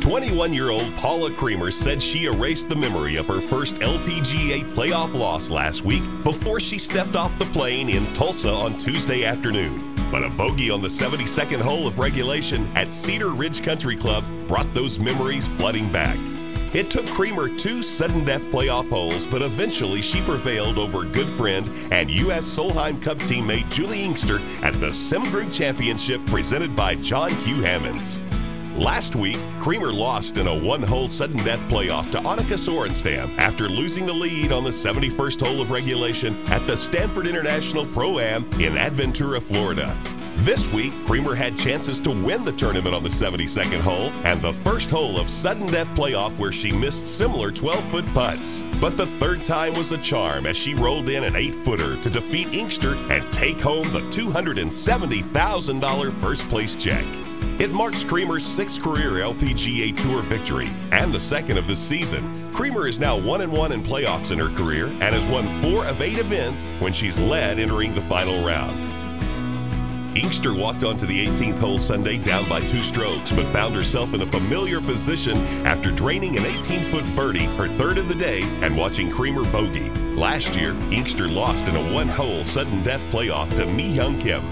21-year-old Paula Creamer said she erased the memory of her first LPGA playoff loss last week before she stepped off the plane in Tulsa on Tuesday afternoon. But a bogey on the 72nd hole of regulation at Cedar Ridge Country Club brought those memories flooding back. It took Creamer 2 sudden death playoff holes, but eventually she prevailed over good friend and U.S. Solheim Cup teammate Julie Inkster at the Sim Group Championship presented by John Q. Hammonds. Last week, Creamer lost in a one-hole sudden death playoff to Annika Sorenstam after losing the lead on the 71st hole of regulation at the Stanford International Pro-Am in Adventura, Florida. This week, Creamer had chances to win the tournament on the 72nd hole and the first hole of sudden death playoff where she missed similar 12-foot putts. But the third time was a charm as she rolled in an 8-footer to defeat Inkster and take home the $270,000 first place check. It marks Creamer's 6th career LPGA Tour victory and the 2nd of the season. Creamer is now 1-1 in playoffs in her career and has won 4 of 8 events when she's led entering the final round. Inkster walked onto the 18th hole Sunday down by 2 strokes, but found herself in a familiar position after draining an 18-foot birdie, her 3rd of the day, and watching Creamer bogey. Last year, Inkster lost in a one-hole sudden death playoff to Mi-Hyung Kim.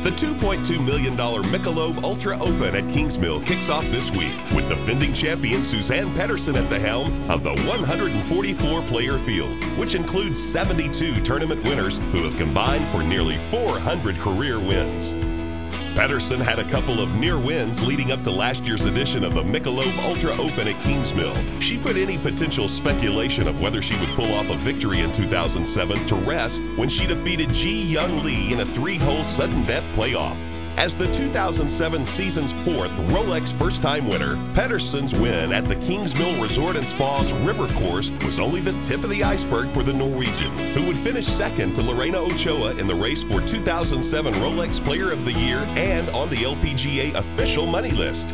The $2.2 million Michelob ULTRA Open at Kingsmill kicks off this week with defending champion Suzanne Pettersen at the helm of the 144-player field, which includes 72 tournament winners who have combined for nearly 400 career wins. Pettersen had a couple of near wins leading up to last year's edition of the Michelob ULTRA Open at Kingsmill. She put any potential speculation of whether she would pull off a victory in 2007 to rest when she defeated Ji Young Lee in a 3-hole sudden death playoff. As the 2007 season's 4th Rolex first-time winner, Pettersen's win at the Kingsmill Resort & Spa's River Course was only the tip of the iceberg for the Norwegian, who would finish second to Lorena Ochoa in the race for 2007 Rolex Player of the Year and on the LPGA official money list.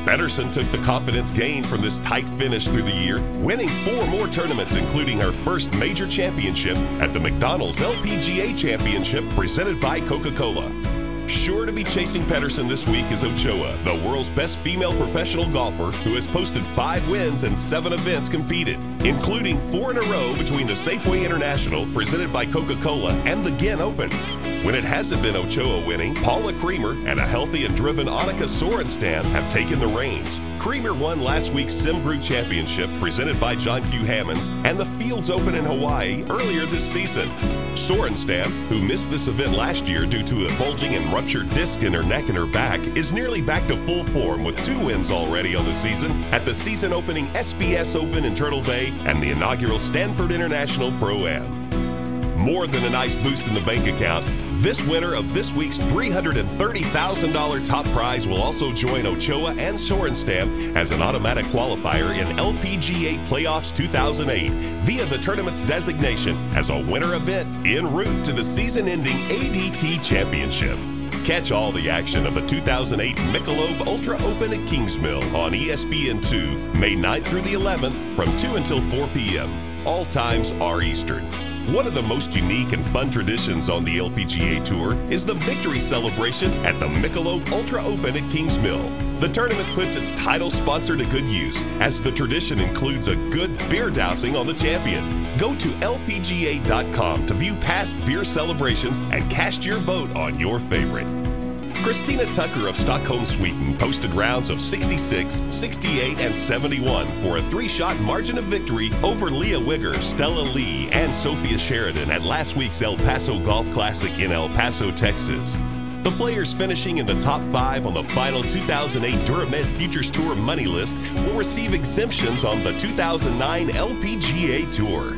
Pettersen took the confidence gained from this tight finish through the year, winning 4 more tournaments, including her first major championship at the McDonald's LPGA Championship presented by Coca-Cola. Sure to be chasing Pettersen this week is Ochoa, the world's best female professional golfer who has posted 5 wins and 7 events competed, including 4 in a row between the Safeway International presented by Coca-Cola and the Gin Open. When it hasn't been Ochoa winning, Paula Creamer and a healthy and driven Annika Sorenstam have taken the reins. Creamer won last week's Sim Group Championship presented by John Q. Hammonds and the Fields Open in Hawaii earlier this season. Sorenstam, who missed this event last year due to a bulging and ruptured disc in her neck and her back, is nearly back to full form with 2 wins already on the season at the season-opening SBS Open in Turtle Bay and the inaugural Stanford International Pro-Am. More than a nice boost in the bank account, this winner of this week's $330,000 top prize will also join Ochoa and Sorenstam as an automatic qualifier in LPGA Playoffs 2008 via the tournament's designation as a winter event en route to the season-ending ADT Championship. Catch all the action of the 2008 Michelob ULTRA Open at Kingsmill on ESPN2, May 9th through the 11th from 2 until 4 p.m. All times are Eastern. One of the most unique and fun traditions on the LPGA Tour is the victory celebration at the Michelob ULTRA Open at Kingsmill. The tournament puts its title sponsor to good use, as the tradition includes a good beer dousing on the champion. Go to LPGA.com to view past beer celebrations and cast your vote on your favorite. Christina Tucker of Stockholm, Sweden posted rounds of 66, 68, and 71 for a 3-shot margin of victory over Leah Wigger, Stella Lee, and Sophia Sheridan at last week's El Paso Golf Classic in El Paso, Texas. The players finishing in the top 5 on the final 2008 Duramed Futures Tour money list will receive exemptions on the 2009 LPGA Tour.